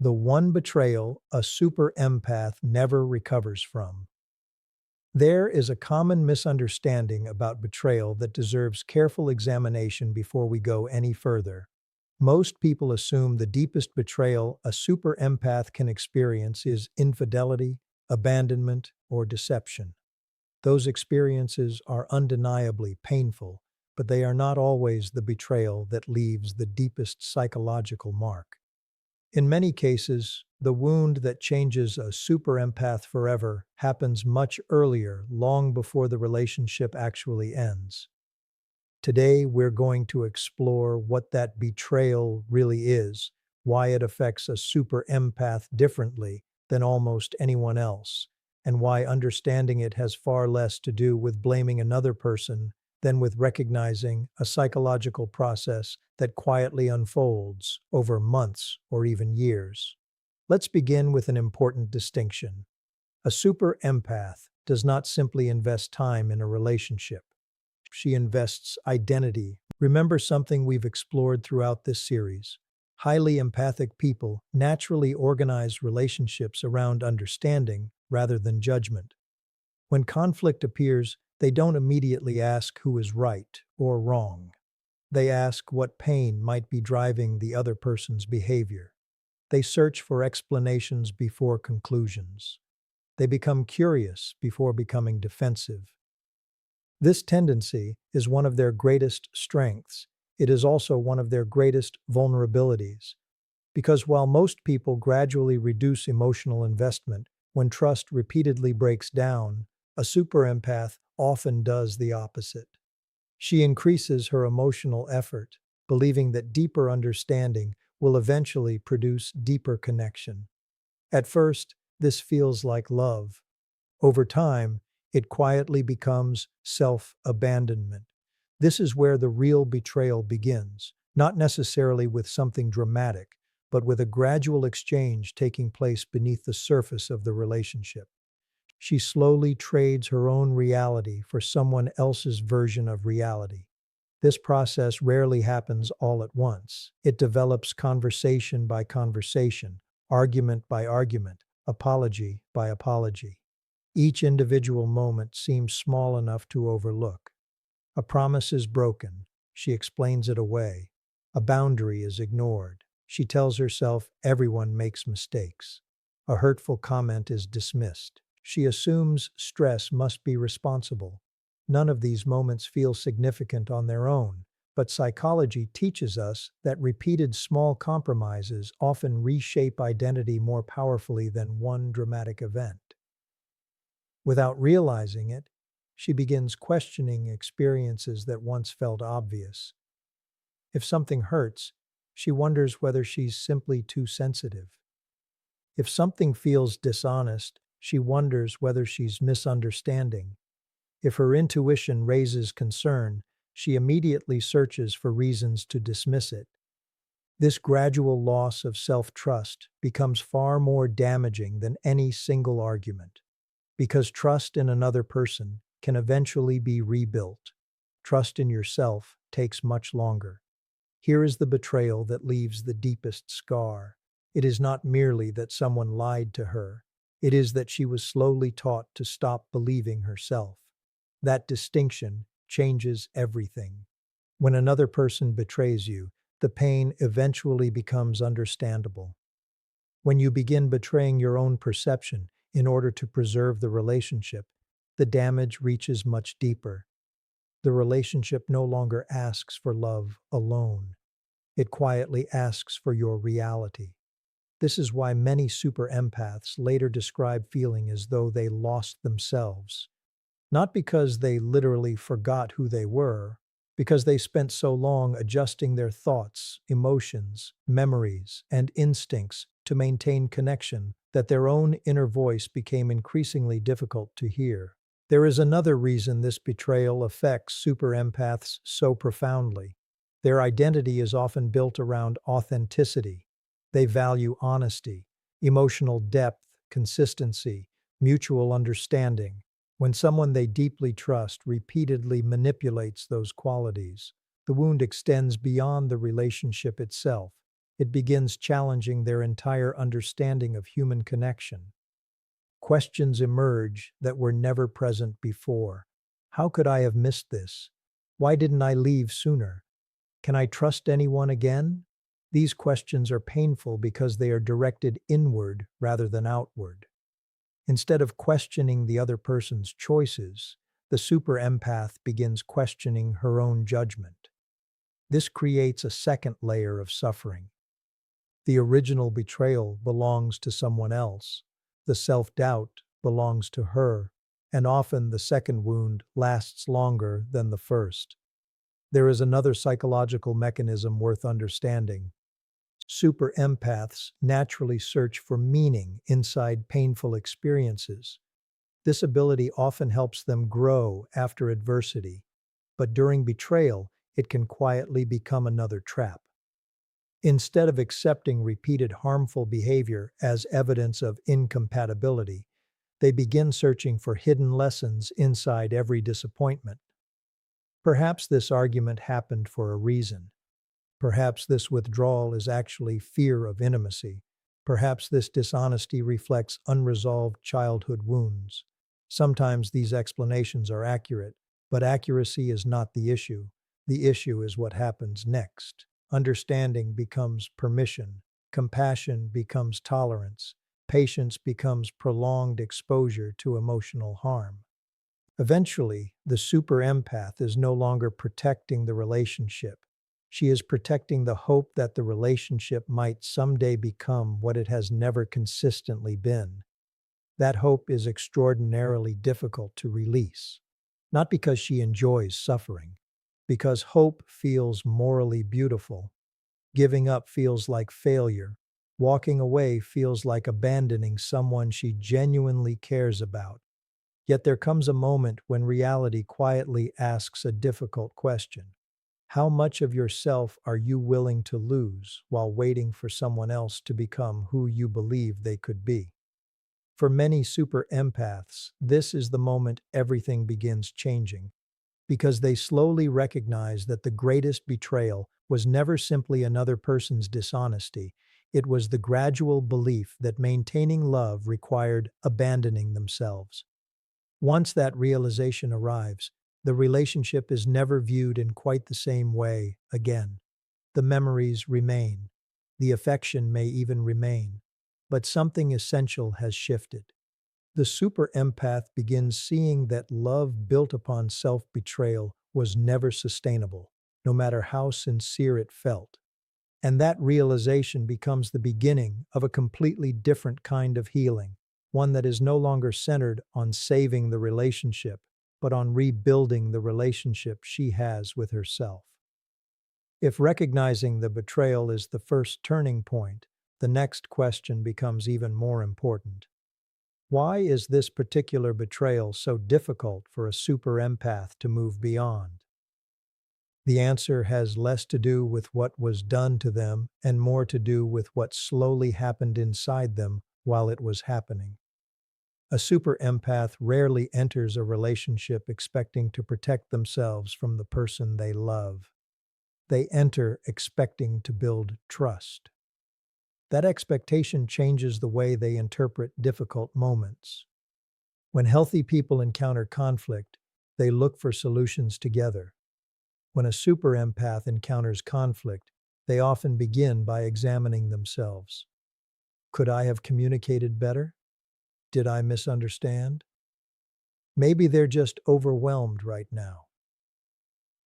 The one betrayal a super empath never recovers from. There is a common misunderstanding about betrayal that deserves careful examination before we go any further. Most people assume the deepest betrayal a super empath can experience is infidelity, abandonment, or deception. Those experiences are undeniably painful, but they are not always the betrayal that leaves the deepest psychological mark. In many cases, the wound that changes a super empath forever happens much earlier, long before the relationship actually ends. Today, we're going to explore what that betrayal really is, why it affects a super empath differently than almost anyone else, and why understanding it has far less to do with blaming another person than with recognizing a psychological process that quietly unfolds over months or even years. Let's begin with an important distinction. A super empath does not simply invest time in a relationship. She invests identity. Remember something we've explored throughout this series. Highly empathic people naturally organize relationships around understanding rather than judgment. When conflict appears, they don't immediately ask who is right or wrong. They ask what pain might be driving the other person's behavior. They search for explanations before conclusions. They become curious before becoming defensive. This tendency is one of their greatest strengths. It is also one of their greatest vulnerabilities. Because while most people gradually reduce emotional investment when trust repeatedly breaks down, a super empath often does the opposite. She increases her emotional effort, believing that deeper understanding will eventually produce deeper connection. At first, this feels like love. Over time, it quietly becomes self-abandonment. This is where the real betrayal begins, not necessarily with something dramatic, but with a gradual exchange taking place beneath the surface of the relationship. She slowly trades her own reality for someone else's version of reality. This process rarely happens all at once. It develops conversation by conversation, argument by argument, apology by apology. Each individual moment seems small enough to overlook. A promise is broken. She explains it away. A boundary is ignored. She tells herself everyone makes mistakes. A hurtful comment is dismissed. She assumes stress must be responsible. None of these moments feel significant on their own, but psychology teaches us that repeated small compromises often reshape identity more powerfully than one dramatic event. Without realizing it, she begins questioning experiences that once felt obvious. If something hurts, she wonders whether she's simply too sensitive. If something feels dishonest, she wonders whether she's misunderstanding. If her intuition raises concern, she immediately searches for reasons to dismiss it. This gradual loss of self-trust becomes far more damaging than any single argument. Because trust in another person can eventually be rebuilt. Trust in yourself takes much longer. Here is the betrayal that leaves the deepest scar. It is not merely that someone lied to her. It is that she was slowly taught to stop believing herself. That distinction changes everything. When another person betrays you, the pain eventually becomes understandable. When you begin betraying your own perception in order to preserve the relationship, the damage reaches much deeper. The relationship no longer asks for love alone. It quietly asks for your reality. This is why many super empaths later describe feeling as though they lost themselves. Not because they literally forgot who they were, because they spent so long adjusting their thoughts, emotions, memories, and instincts to maintain connection that their own inner voice became increasingly difficult to hear. There is another reason this betrayal affects super empaths so profoundly. Their identity is often built around authenticity. They value honesty, emotional depth, consistency, mutual understanding. When someone they deeply trust repeatedly manipulates those qualities, the wound extends beyond the relationship itself. it begins challenging their entire understanding of human connection. Questions emerge that were never present before. How could I have missed this? Why didn't I leave sooner? Can I trust anyone again? These questions are painful because they are directed inward rather than outward. Instead of questioning the other person's choices, the super empath begins questioning her own judgment. This creates a second layer of suffering. The original betrayal belongs to someone else. The self-doubt belongs to her, and often the second wound lasts longer than the first. There is another psychological mechanism worth understanding. Super empaths naturally search for meaning inside painful experiences. This ability often helps them grow after adversity, but during betrayal, it can quietly become another trap. Instead of accepting repeated harmful behavior as evidence of incompatibility, they begin searching for hidden lessons inside every disappointment. Perhaps this argument happened for a reason. Perhaps this withdrawal is actually fear of intimacy. Perhaps this dishonesty reflects unresolved childhood wounds. Sometimes these explanations are accurate, but accuracy is not the issue. The issue is what happens next. Understanding becomes permission. Compassion becomes tolerance. Patience becomes prolonged exposure to emotional harm. Eventually, the super empath is no longer protecting the relationship. She is protecting the hope that the relationship might someday become what it has never consistently been. That hope is extraordinarily difficult to release. Not because she enjoys suffering, because hope feels morally beautiful. Giving up feels like failure. Walking away feels like abandoning someone she genuinely cares about. Yet there comes a moment when reality quietly asks a difficult question. How much of yourself are you willing to lose while waiting for someone else to become who you believe they could be? For many super empaths, this is the moment everything begins changing, because they slowly recognize that the greatest betrayal was never simply another person's dishonesty. It was the gradual belief that maintaining love required abandoning themselves. Once that realization arrives, the relationship is never viewed in quite the same way again. The memories remain. The affection may even remain. But something essential has shifted. The super empath begins seeing that love built upon self-betrayal was never sustainable, no matter how sincere it felt. And that realization becomes the beginning of a completely different kind of healing, one that is no longer centered on saving the relationship, but on rebuilding the relationship she has with herself. If recognizing the betrayal is the first turning point, the next question becomes even more important. Why is this particular betrayal so difficult for a super empath to move beyond? The answer has less to do with what was done to them and more to do with what slowly happened inside them while it was happening. A super empath rarely enters a relationship expecting to protect themselves from the person they love. They enter expecting to build trust. That expectation changes the way they interpret difficult moments. When healthy people encounter conflict, they look for solutions together. When a super empath encounters conflict, they often begin by examining themselves. Could I have communicated better? Did I misunderstand? Maybe they're just overwhelmed right now.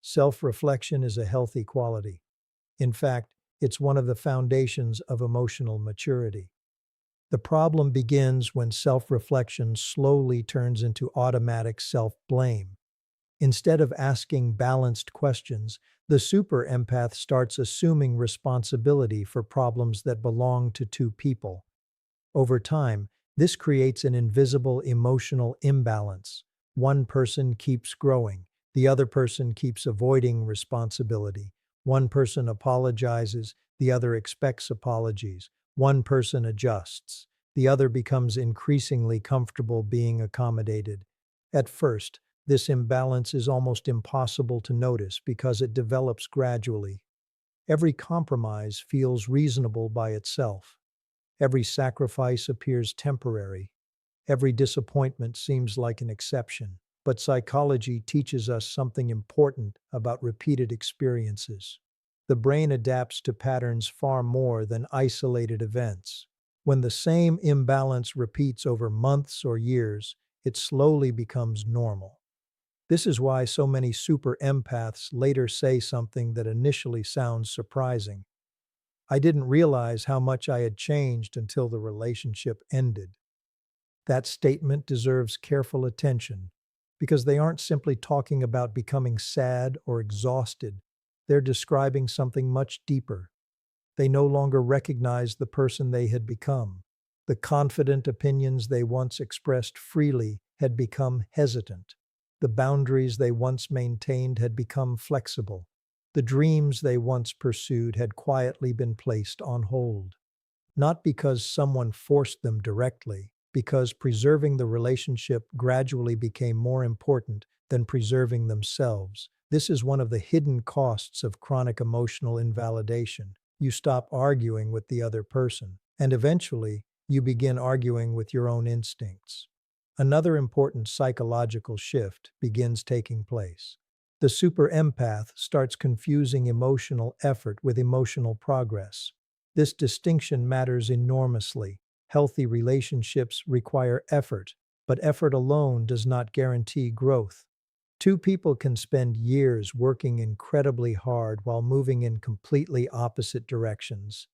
Self-reflection is a healthy quality. In fact, it's one of the foundations of emotional maturity. The problem begins when self-reflection slowly turns into automatic self-blame. Instead of asking balanced questions, the super empath starts assuming responsibility for problems that belong to two people. Over time, this creates an invisible emotional imbalance. One person keeps growing, the other person keeps avoiding responsibility. One person apologizes, the other expects apologies. One person adjusts, the other becomes increasingly comfortable being accommodated. At first, this imbalance is almost impossible to notice because it develops gradually. Every compromise feels reasonable by itself. Every sacrifice appears temporary. Every disappointment seems like an exception. But psychology teaches us something important about repeated experiences. The brain adapts to patterns far more than isolated events. When the same imbalance repeats over months or years, it slowly becomes normal. This is why so many super empaths later say something that initially sounds surprising. I didn't realize how much I had changed until the relationship ended. That statement deserves careful attention because they aren't simply talking about becoming sad or exhausted. They're describing something much deeper. They no longer recognize the person they had become. The confident opinions they once expressed freely had become hesitant. The boundaries they once maintained had become flexible. The dreams they once pursued had quietly been placed on hold. Not because someone forced them directly, because preserving the relationship gradually became more important than preserving themselves. This is one of the hidden costs of chronic emotional invalidation. You stop arguing with the other person, and eventually, you begin arguing with your own instincts. Another important psychological shift begins taking place. The super empath starts confusing emotional effort with emotional progress. This distinction matters enormously. Healthy relationships require effort, but effort alone does not guarantee growth. Two people can spend years working incredibly hard while moving in completely opposite directions.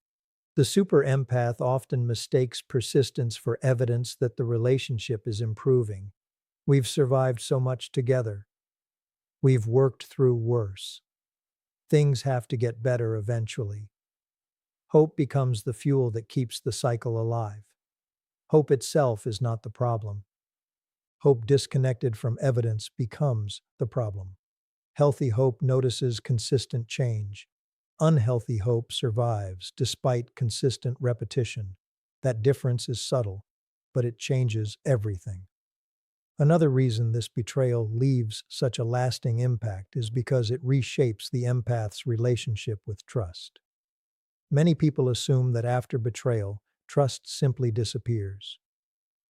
The super empath often mistakes persistence for evidence that the relationship is improving. We've survived so much together. We've worked through worse. Things have to get better eventually. Hope becomes the fuel that keeps the cycle alive. Hope itself is not the problem. Hope disconnected from evidence becomes the problem. Healthy hope notices consistent change. Unhealthy hope survives despite consistent repetition. That difference is subtle, but it changes everything. Another reason this betrayal leaves such a lasting impact is because it reshapes the empath's relationship with trust. Many people assume that after betrayal, trust simply disappears.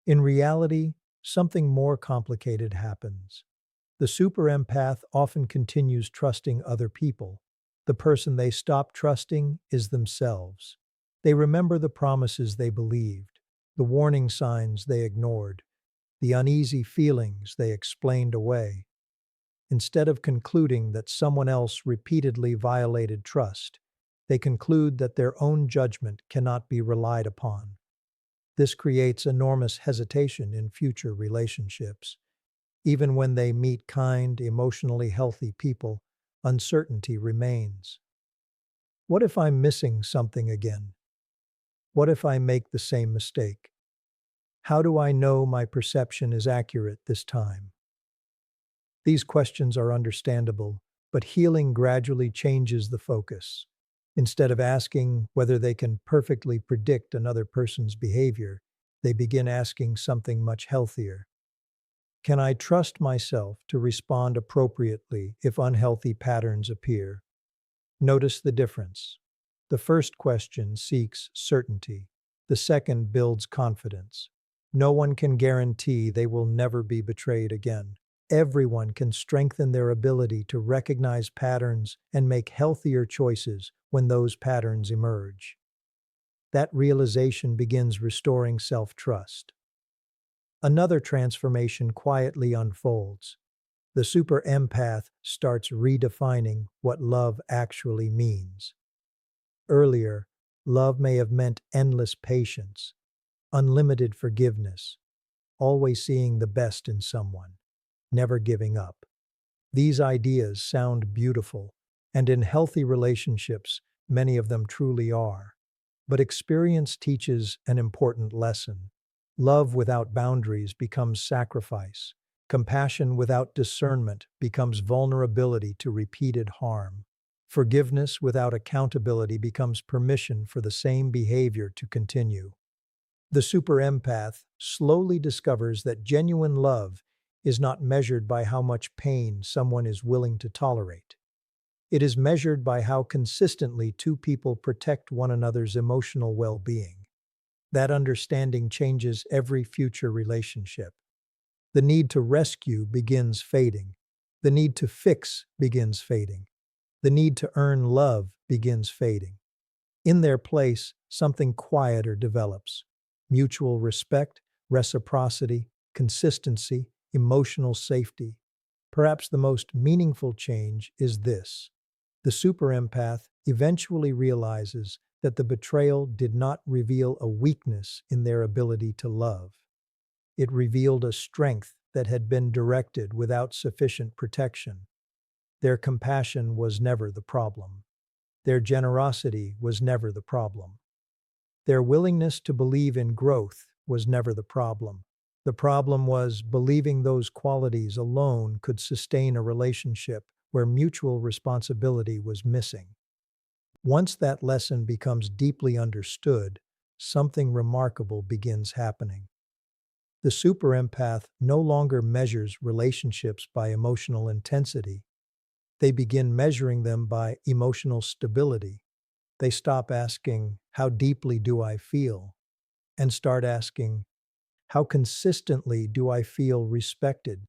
In reality, something more complicated happens. The super empath often continues trusting other people. The person they stop trusting is themselves. They remember the promises they believed, the warning signs they ignored, the uneasy feelings they explained away. Instead of concluding that someone else repeatedly violated trust, they conclude that their own judgment cannot be relied upon. This creates enormous hesitation in future relationships. Even when they meet kind, emotionally healthy people, uncertainty remains. What if I'm missing something again? What if I make the same mistake? How do I know my perception is accurate this time? These questions are understandable, but healing gradually changes the focus. Instead of asking whether they can perfectly predict another person's behavior, they begin asking something much healthier. Can I trust myself to respond appropriately if unhealthy patterns appear? Notice the difference. The first question seeks certainty. The second builds confidence. No one can guarantee they will never be betrayed again. Everyone can strengthen their ability to recognize patterns and make healthier choices when those patterns emerge. That realization begins restoring self-trust. Another transformation quietly unfolds. The super empath starts redefining what love actually means. Earlier, love may have meant endless patience, unlimited forgiveness, always seeing the best in someone, never giving up. These ideas sound beautiful, and in healthy relationships, many of them truly are. But experience teaches an important lesson. Love without boundaries becomes sacrifice. Compassion without discernment becomes vulnerability to repeated harm. Forgiveness without accountability becomes permission for the same behavior to continue. The super empath slowly discovers that genuine love is not measured by how much pain someone is willing to tolerate. It is measured by how consistently two people protect one another's emotional well-being. That understanding changes every future relationship. The need to rescue begins fading. The need to fix begins fading. The need to earn love begins fading. In their place, something quieter develops. Mutual respect, reciprocity, consistency, emotional safety. Perhaps the most meaningful change is this. The super empath eventually realizes that the betrayal did not reveal a weakness in their ability to love. It revealed a strength that had been directed without sufficient protection. Their compassion was never the problem. Their generosity was never the problem. Their willingness to believe in growth was never the problem. The problem was believing those qualities alone could sustain a relationship where mutual responsibility was missing. Once that lesson becomes deeply understood, something remarkable begins happening. The super empath no longer measures relationships by emotional intensity. They begin measuring them by emotional stability. They stop asking, "How deeply do I feel?" and start asking, "How consistently do I feel respected?"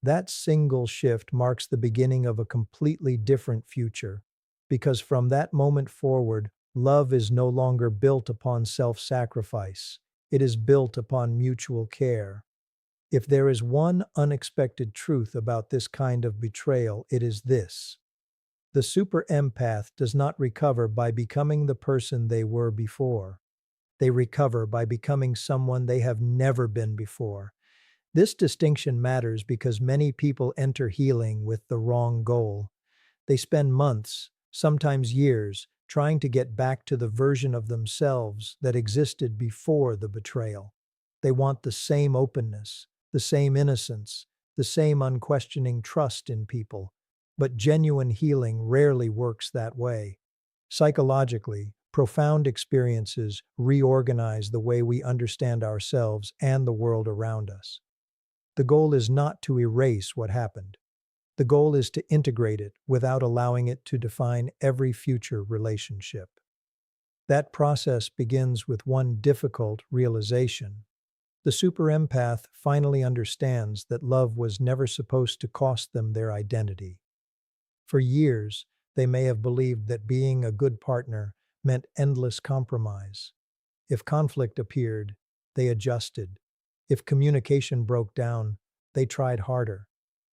That single shift marks the beginning of a completely different future, because from that moment forward, love is no longer built upon self-sacrifice. It is built upon mutual care. If there is one unexpected truth about this kind of betrayal, it is this. The super empath does not recover by becoming the person they were before. They recover by becoming someone they have never been before. This distinction matters because many people enter healing with the wrong goal. They spend months, sometimes years, trying to get back to the version of themselves that existed before the betrayal. They want the same openness, the same innocence, the same unquestioning trust in people. But genuine healing rarely works that way. Psychologically, profound experiences reorganize the way we understand ourselves and the world around us. The goal is not to erase what happened. The goal is to integrate it without allowing it to define every future relationship. That process begins with one difficult realization. The super empath finally understands that love was never supposed to cost them their identity. For years, they may have believed that being a good partner meant endless compromise. If conflict appeared, they adjusted. If communication broke down, they tried harder.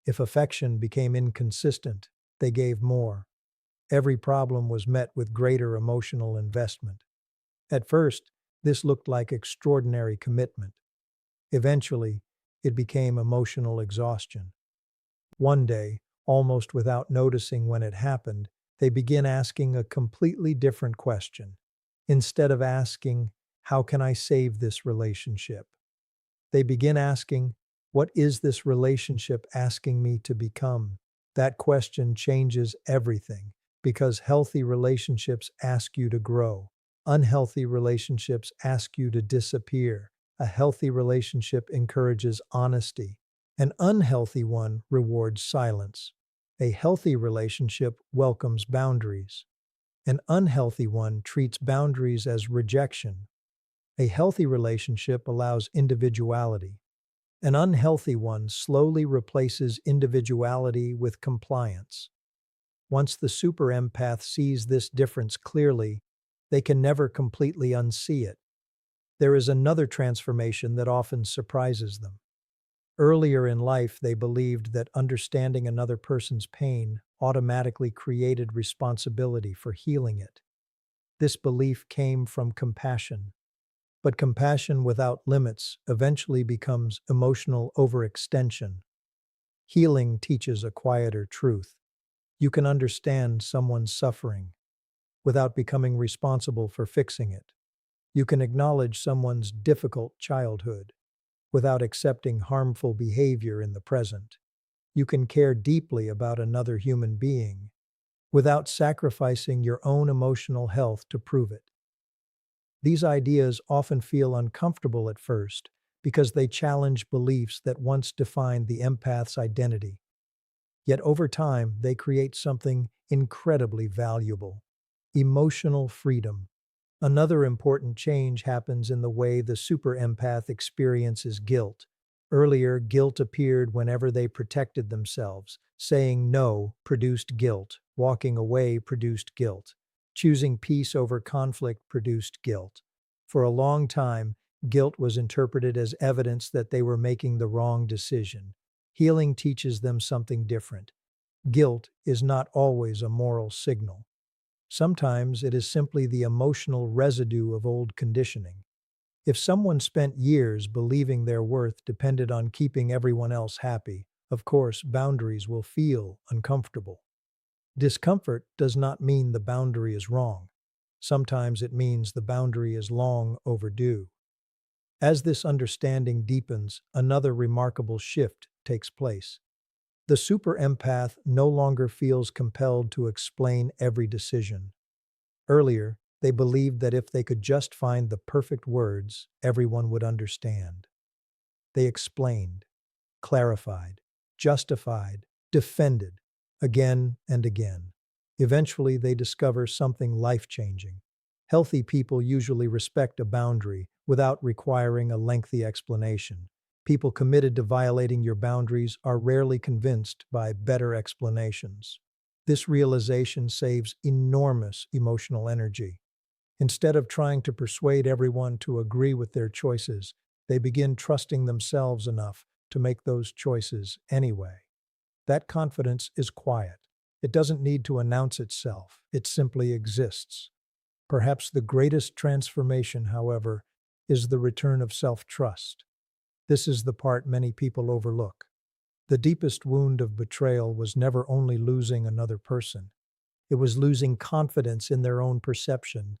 If affection became inconsistent, they gave more. Every problem was met with greater emotional investment. At first, this looked like extraordinary commitment. Eventually, it became emotional exhaustion. One day, almost without noticing when it happened, they begin asking a completely different question. Instead of asking, "How can I save this relationship?" they begin asking, "What is this relationship asking me to become?" That question changes everything because healthy relationships ask you to grow. Unhealthy relationships ask you to disappear. A healthy relationship encourages honesty. An unhealthy one rewards silence. A healthy relationship welcomes boundaries. An unhealthy one treats boundaries as rejection. A healthy relationship allows individuality. An unhealthy one slowly replaces individuality with compliance. Once the super empath sees this difference clearly, they can never completely unsee it. There is another transformation that often surprises them. Earlier in life, they believed that understanding another person's pain automatically created responsibility for healing it. This belief came from compassion. But compassion without limits eventually becomes emotional overextension. Healing teaches a quieter truth. You can understand someone's suffering without becoming responsible for fixing it. You can acknowledge someone's difficult childhood without accepting harmful behavior in the present. You can care deeply about another human being without sacrificing your own emotional health to prove it. These ideas often feel uncomfortable at first because they challenge beliefs that once defined the empath's identity. Yet over time, they create something incredibly valuable: emotional freedom. Another important change happens in the way the super empath experiences guilt. Earlier, guilt appeared whenever they protected themselves. Saying no produced guilt. Walking away produced guilt. Choosing peace over conflict produced guilt. For a long time, guilt was interpreted as evidence that they were making the wrong decision. Healing teaches them something different. Guilt is not always a moral signal. Sometimes it is simply the emotional residue of old conditioning. If someone spent years believing their worth depended on keeping everyone else happy, of course, boundaries will feel uncomfortable. Discomfort does not mean the boundary is wrong. Sometimes it means the boundary is long overdue. As this understanding deepens, another remarkable shift takes place. The super empath no longer feels compelled to explain every decision. Earlier, they believed that if they could just find the perfect words, everyone would understand. They explained, clarified, justified, defended, again and again. Eventually, they discover something life-changing. Healthy people usually respect a boundary without requiring a lengthy explanation. People committed to violating your boundaries are rarely convinced by better explanations. This realization saves enormous emotional energy. Instead of trying to persuade everyone to agree with their choices, they begin trusting themselves enough to make those choices anyway. That confidence is quiet. It doesn't need to announce itself, it simply exists. Perhaps the greatest transformation, however, is the return of self-trust. This is the part many people overlook. The deepest wound of betrayal was never only losing another person. It was losing confidence in their own perception.